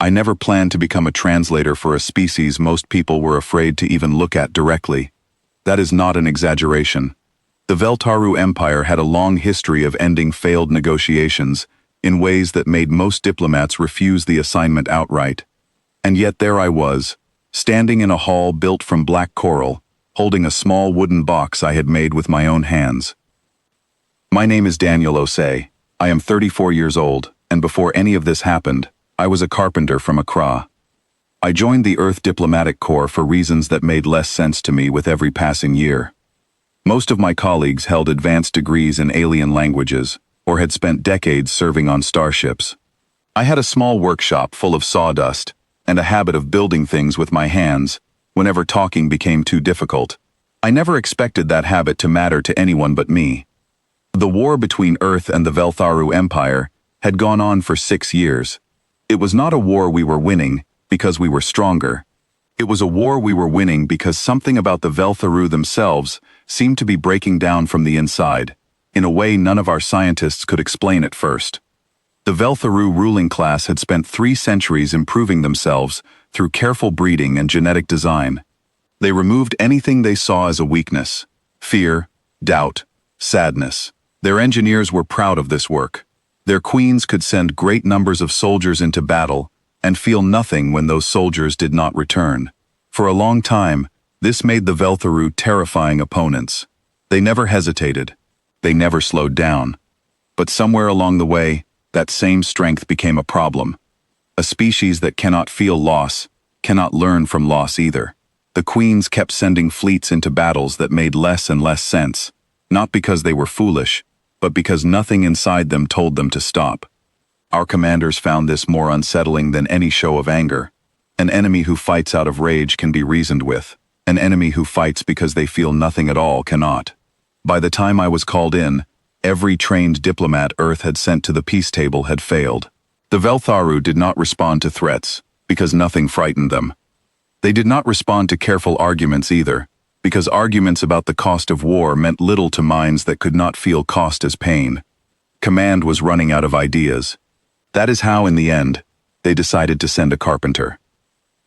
I never planned to become a translator for a species most people were afraid to even look at directly. That is not an exaggeration. The Veltaru Empire had a long history of ending failed negotiations in ways that made most diplomats refuse the assignment outright. And yet there I was, standing in a hall built from black coral, holding a small wooden box I had made with my own hands. My name is Daniel Osei. I am 34 years old, and before any of this happened, I was a carpenter from Accra. I joined the Earth Diplomatic Corps for reasons that made less sense to me with every passing year. Most of my colleagues held advanced degrees in alien languages, or had spent decades serving on starships. I had a small workshop full of sawdust, and a habit of building things with my hands, whenever talking became too difficult. I never expected that habit to matter to anyone but me. The war between Earth and the Veltharu Empire had gone on for 6 years. It was not a war we were winning because we were stronger. It was a war we were winning because something about the Veltharu themselves seemed to be breaking down from the inside, in a way none of our scientists could explain at first. The Veltharu ruling class had spent 3 centuries improving themselves through careful breeding and genetic design. They removed anything they saw as a weakness: fear, doubt, sadness. Their engineers were proud of this work. Their queens could send great numbers of soldiers into battle and feel nothing when those soldiers did not return. For a long time, this made the Veltharu terrifying opponents. They never hesitated. They never slowed down. But somewhere along the way, that same strength became a problem. A species that cannot feel loss, cannot learn from loss either. The queens kept sending fleets into battles that made less and less sense, not because they were foolish, but because nothing inside them told them to stop. Our commanders found this more unsettling than any show of anger. An enemy who fights out of rage can be reasoned with. An enemy who fights because they feel nothing at all cannot. By the time I was called in, every trained diplomat Earth had sent to the peace table had failed. The Veltharu did not respond to threats, because nothing frightened them. They did not respond to careful arguments either, because arguments about the cost of war meant little to minds that could not feel cost as pain. Command was running out of ideas. That is how, in the end, they decided to send a carpenter.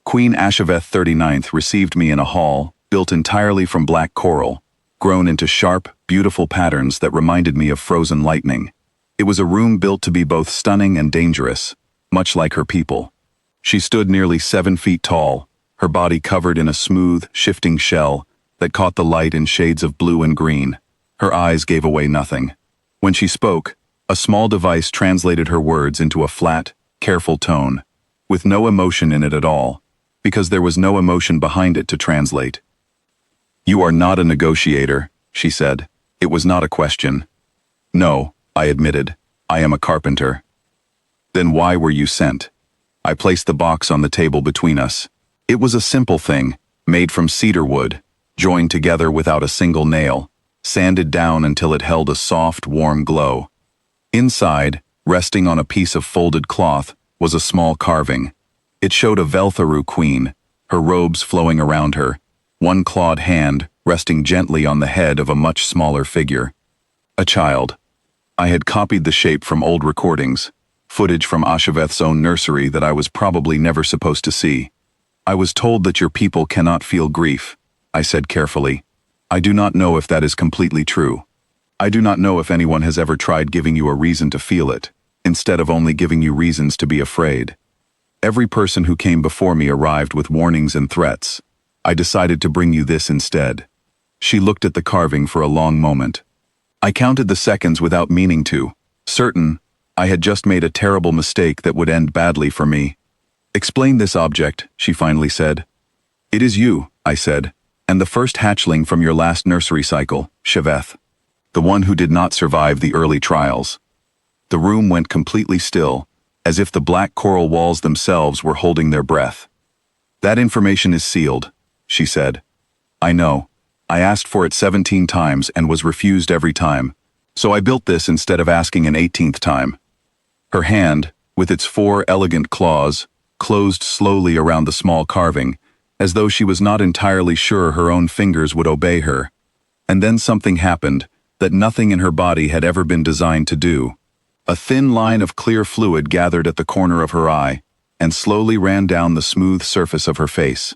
Queen Asheveth 39th received me in a hall built entirely from black coral, grown into sharp, beautiful patterns that reminded me of frozen lightning. It was a room built to be both stunning and dangerous, much like her people. She stood nearly 7 feet tall, her body covered in a smooth, shifting shell that caught the light in shades of blue and green. Her eyes gave away nothing. When she spoke, a small device translated her words into a flat, careful tone, with no emotion in it at all, because there was no emotion behind it to translate. "You are not a negotiator," she said. It was not a question. "No," I admitted. "I am a carpenter." "Then why were you sent?" I placed the box on the table between us. It was a simple thing, made from cedar wood, joined together without a single nail, sanded down until it held a soft, warm glow. Inside, resting on a piece of folded cloth, was a small carving. It showed a Veltharu queen, her robes flowing around her, one clawed hand resting gently on the head of a much smaller figure. A child. I had copied the shape from old recordings, footage from Asheveth's own nursery that I was probably never supposed to see. "I was told that your people cannot feel grief," I said carefully. "I do not know if that is completely true. I do not know if anyone has ever tried giving you a reason to feel it, instead of only giving you reasons to be afraid. Every person who came before me arrived with warnings and threats. I decided to bring you this instead." She looked at the carving for a long moment. I counted the seconds without meaning to, certain I had just made a terrible mistake that would end badly for me. "Explain this object," she finally said. "It is you," I said, "and the first hatchling from your last nursery cycle, Sheveth. The one who did not survive the early trials." The room went completely still, as if the black coral walls themselves were holding their breath. "That information is sealed," she said. "I know. I asked for it 17 times and was refused every time, so I built this instead of asking an 18th time." Her hand, with its 4 elegant claws, closed slowly around the small carving, as though she was not entirely sure her own fingers would obey her. And then something happened that nothing in her body had ever been designed to do. A thin line of clear fluid gathered at the corner of her eye, and slowly ran down the smooth surface of her face.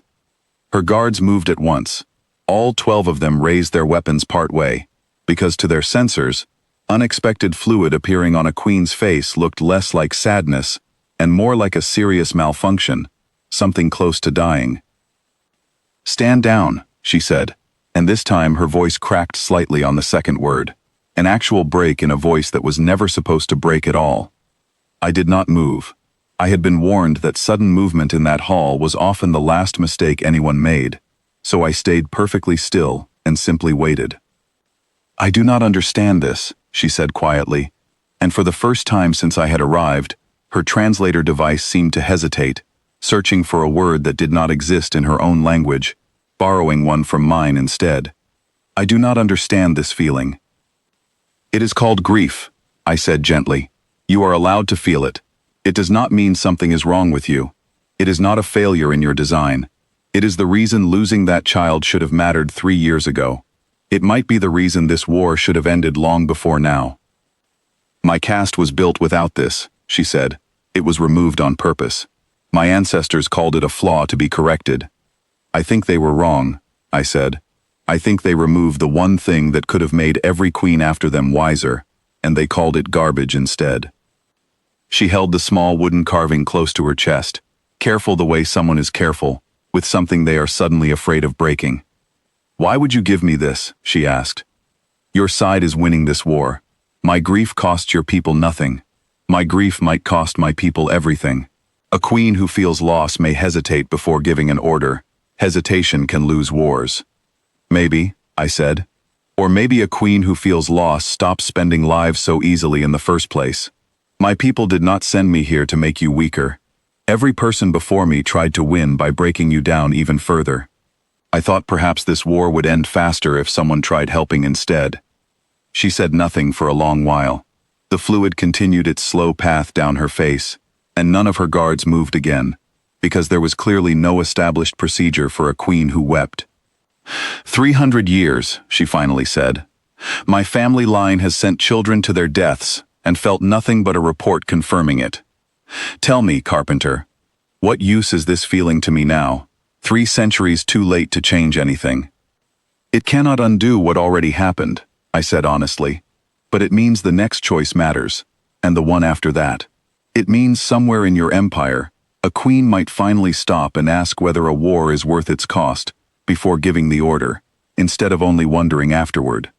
Her guards moved at once. All 12 of them raised their weapons partway, because to their sensors, unexpected fluid appearing on a queen's face looked less like sadness and more like a serious malfunction, something close to dying. "Stand down," she said, and this time her voice cracked slightly on the second word, an actual break in a voice that was never supposed to break at all. I did not move. I had been warned that sudden movement in that hall was often the last mistake anyone made, so I stayed perfectly still and simply waited. "I do not understand this," she said quietly, and for the first time since I had arrived, her translator device seemed to hesitate, searching for a word that did not exist in her own language, borrowing one from mine instead. "I do not understand this feeling." "It is called grief," I said gently. "You are allowed to feel it. It does not mean something is wrong with you. It is not a failure in your design. It is the reason losing that child should have mattered 3 years ago. It might be the reason this war should have ended long before now. My caste was built without this," she said. "It was removed on purpose. My ancestors called it a flaw to be corrected." "I think they were wrong," I said. "I think they removed the one thing that could have made every queen after them wiser, and they called it garbage instead." She held the small wooden carving close to her chest, careful the way someone is careful, with something they are suddenly afraid of breaking. "Why would you give me this?" she asked. "Your side is winning this war. My grief costs your people nothing. My grief might cost my people everything. A queen who feels loss may hesitate before giving an order. Hesitation can lose wars." "Maybe," I said. "Or maybe a queen who feels loss stops spending lives so easily in the first place. My people did not send me here to make you weaker. Every person before me tried to win by breaking you down even further. I thought perhaps this war would end faster if someone tried helping instead." She said nothing for a long while. The fluid continued its slow path down her face, and none of her guards moved again, because there was clearly no established procedure for a queen who wept. 300 years, she finally said. "My family line has sent children to their deaths and felt nothing but a report confirming it. Tell me, Carpenter, what use is this feeling to me now, 3 centuries too late to change anything?" "It cannot undo what already happened," I said honestly, "but it means the next choice matters, and the one after that. It means somewhere in your empire, a queen might finally stop and ask whether a war is worth its cost before giving the order, instead of only wondering afterward."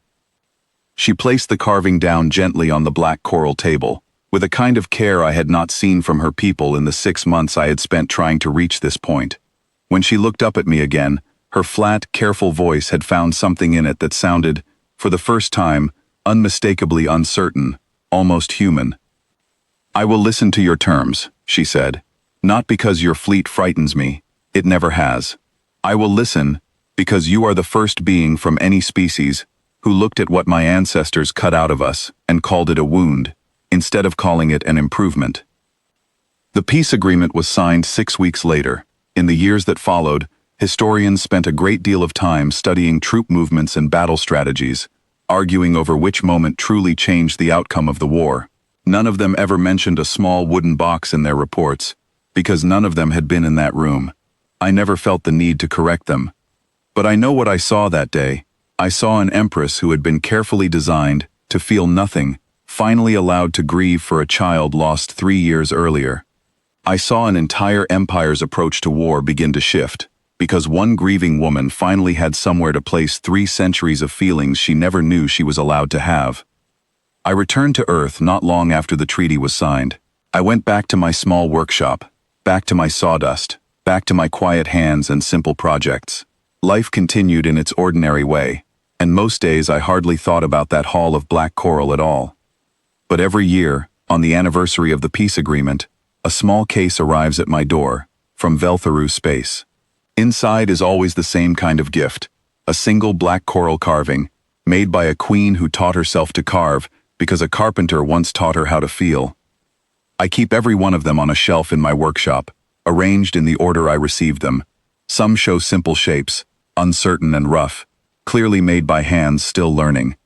She placed the carving down gently on the black coral table, with a kind of care I had not seen from her people in the 6 months I had spent trying to reach this point. When she looked up at me again, her flat, careful voice had found something in it that sounded, for the first time, unmistakably uncertain, almost human. "I will listen to your terms," she said. "Not because your fleet frightens me. It never has. I will listen because you are the first being from any species who looked at what my ancestors cut out of us and called it a wound, instead of calling it an improvement." The peace agreement was signed 6 weeks later. In the years that followed, historians spent a great deal of time studying troop movements and battle strategies, arguing over which moment truly changed the outcome of the war. None of them ever mentioned a small wooden box in their reports, because none of them had been in that room. I never felt the need to correct them. But I know what I saw that day. I saw an empress who had been carefully designed to feel nothing, finally allowed to grieve for a child lost 3 years earlier. I saw an entire empire's approach to war begin to shift, because one grieving woman finally had somewhere to place 3 centuries of feelings she never knew she was allowed to have. I returned to Earth not long after the treaty was signed. I went back to my small workshop, back to my sawdust, back to my quiet hands and simple projects. Life continued in its ordinary way, and most days I hardly thought about that hall of black coral at all. But every year, on the anniversary of the peace agreement, a small case arrives at my door, from Veltharu space. Inside is always the same kind of gift, a single black coral carving, made by a queen who taught herself to carve because a carpenter once taught her how to feel. I keep every one of them on a shelf in my workshop, arranged in the order I received them. Some show simple shapes, uncertain and rough, clearly made by hands still learning.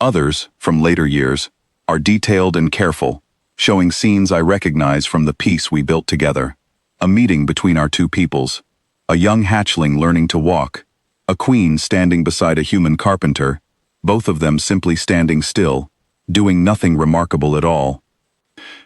Others, from later years, are detailed and careful, showing scenes I recognize from the peace we built together. A meeting between our two peoples. A young hatchling learning to walk. A queen standing beside a human carpenter, both of them simply standing still, doing nothing remarkable at all.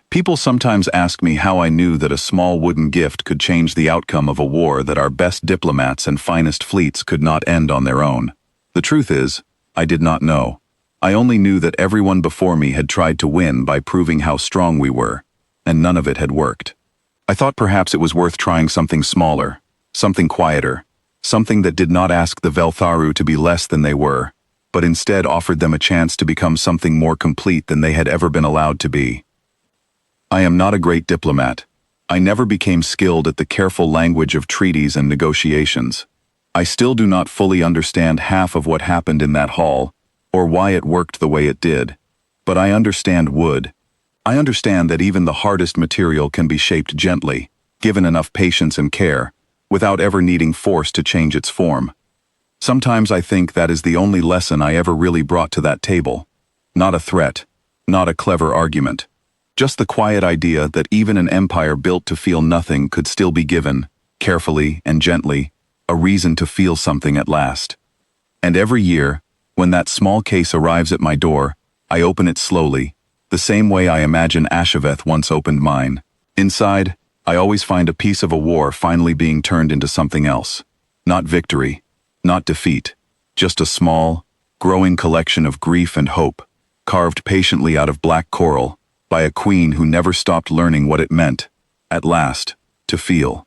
People sometimes ask me how I knew that a small wooden gift could change the outcome of a war that our best diplomats and finest fleets could not end on their own. The truth is, I did not know. I only knew that everyone before me had tried to win by proving how strong we were, and none of it had worked. I thought perhaps it was worth trying something smaller, something quieter, something that did not ask the Veltharu to be less than they were, but instead offered them a chance to become something more complete than they had ever been allowed to be. I am not a great diplomat. I never became skilled at the careful language of treaties and negotiations. I still do not fully understand half of what happened in that hall, or why it worked the way it did. But I understand wood. I understand that even the hardest material can be shaped gently, given enough patience and care, without ever needing force to change its form. Sometimes I think that is the only lesson I ever really brought to that table. Not a threat, not a clever argument. Just the quiet idea that even an empire built to feel nothing could still be given, carefully and gently, a reason to feel something at last. And every year, when that small case arrives at my door, I open it slowly, the same way I imagine Asheveth once opened mine. Inside, I always find a piece of a war finally being turned into something else. Not victory, not defeat, just a small, growing collection of grief and hope, carved patiently out of black coral, by a queen who never stopped learning what it meant, at last, to feel.